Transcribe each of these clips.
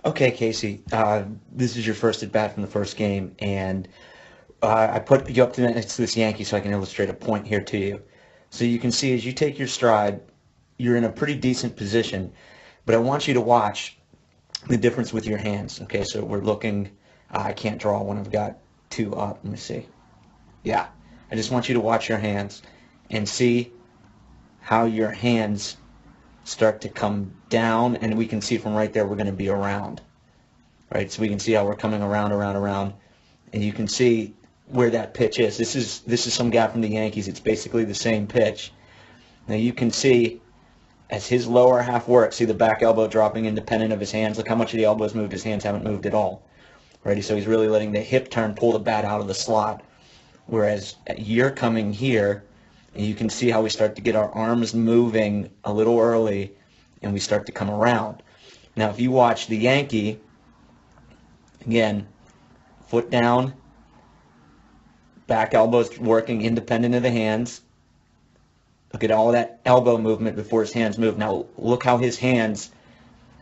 Okay, Casey, this is your first at bat from the first game, and I put you up to next to this Yankee so I can illustrate a point here to you. So you can see as you take your stride, you're in a pretty decent position, but I want you to watch the difference with your hands. Okay, so we're looking, I can't draw when I've got two up. Let me see. Yeah, I just want you to watch your hands and see how your hands start to come down, and we can see from right there we're going to be around. Right? So we can see how we're coming around, around, around, and you can see where that pitch is. This is some guy from the Yankees. It's basically the same pitch. Now you can see as his lower half works, see the back elbow dropping independent of his hands. Look how much of the elbow's moved. His hands haven't moved at all. Right? So he's really letting the hip turn pull the bat out of the slot. Whereas you're coming here, and you can see how we start to get our arms moving a little early, and we start to come around. Now, if you watch the Yankee, again, foot down, back elbows working independent of the hands. Look at all that elbow movement before his hands move. Now look how his hands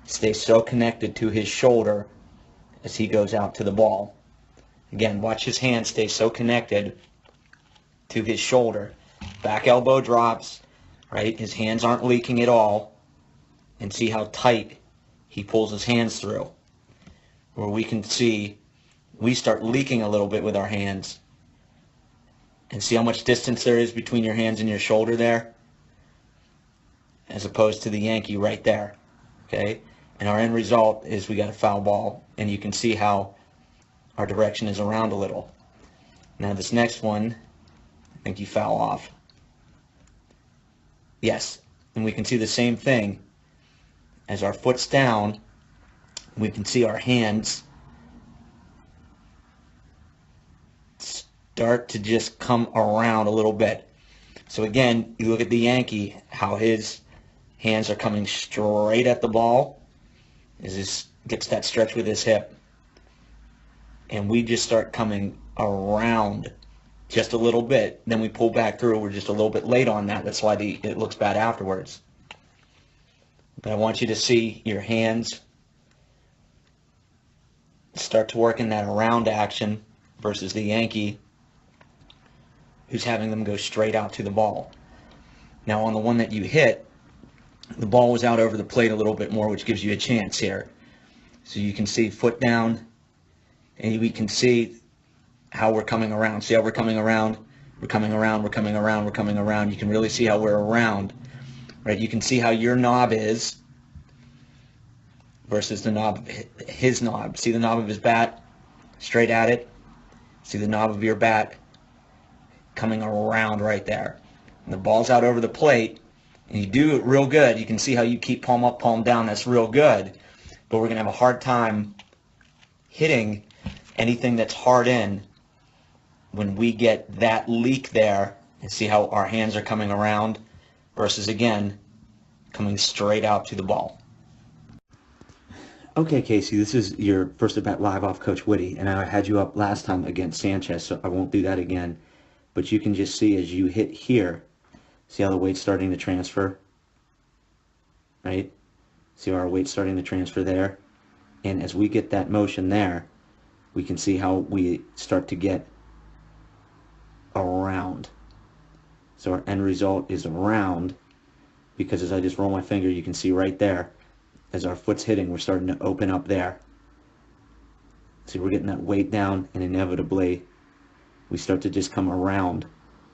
stay so connected to his shoulder as he goes out to the ball. Again, watch his hands stay so connected to his shoulder. Back elbow drops, right? His hands aren't leaking at all. And see how tight he pulls his hands through. Where we can see we start leaking a little bit with our hands. And see how much distance there is between your hands and your shoulder there? As opposed to the Yankee right there. Okay? And our end result is we got a foul ball. And you can see how our direction is around a little. Now this next one, I think you foul off. Yes. And we can see the same thing. As our foot's down, we can see our hands start to just come around a little bit. So again, you look at the Yankee, how his hands are coming straight at the ball as he gets that stretch with his hip. And we just start coming around just a little bit. Then we pull back through. We're just a little bit late on that. That's why it looks bad afterwards. But I want you to see your hands start to work in that around action versus the Yankee who's having them go straight out to the ball. Now on the one that you hit, the ball was out over the plate a little bit more, which gives you a chance here. So you can see foot down, and we can see how we're coming around. See how we're coming around? We're coming around, we're coming around, we're coming around. You can really see how we're around. Right? You can see how your knob is versus the knob, his knob. See the knob of his bat? Straight at it. See the knob of your bat coming around right there. And the ball's out over the plate, and you do it real good. You can see how you keep palm up, palm down. That's real good. But we're going to have a hard time hitting anything that's hard in when we get that leak there, and see how our hands are coming around versus, again, coming straight out to the ball. Okay, Casey, this is your first at bat live off Coach Whitty, and I had you up last time against Sanchez, so I won't do that again. But you can just see as you hit here, see how the weight's starting to transfer, right? See how our weight's starting to transfer there. And as we get that motion there, we can see how we start to get around. So our end result is around, because as I just roll my finger, you can see right there, as our foot's hitting, we're starting to open up there. See, we're getting that weight down, and inevitably, we start to just come around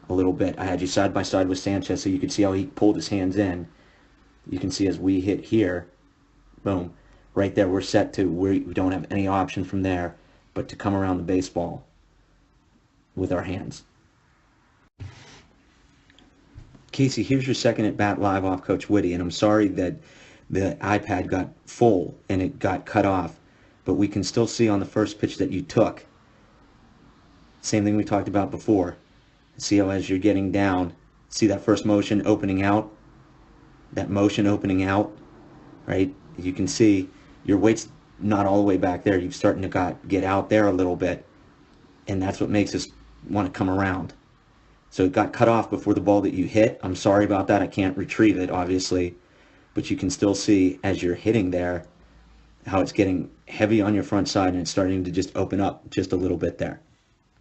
a little bit. I had you side by side with Sanchez so you could see how he pulled his hands in. You can see as we hit here, boom, right there we're set to where we don't have any option from there but to come around the baseball with our hands. Casey, here's your second at bat live off Coach Whitty, and I'm sorry that the iPad got full and it got cut off, but we can still see on the first pitch that you took. Same thing we talked about before. See how as you're getting down, see that first motion opening out? That motion opening out, right? You can see your weight's not all the way back there. You're starting to get out there a little bit, and that's what makes us want to come around. So it got cut off before the ball that you hit. I'm sorry about that. I can't retrieve it, obviously, but you can still see as you're hitting there, how it's getting heavy on your front side and it's starting to just open up just a little bit there.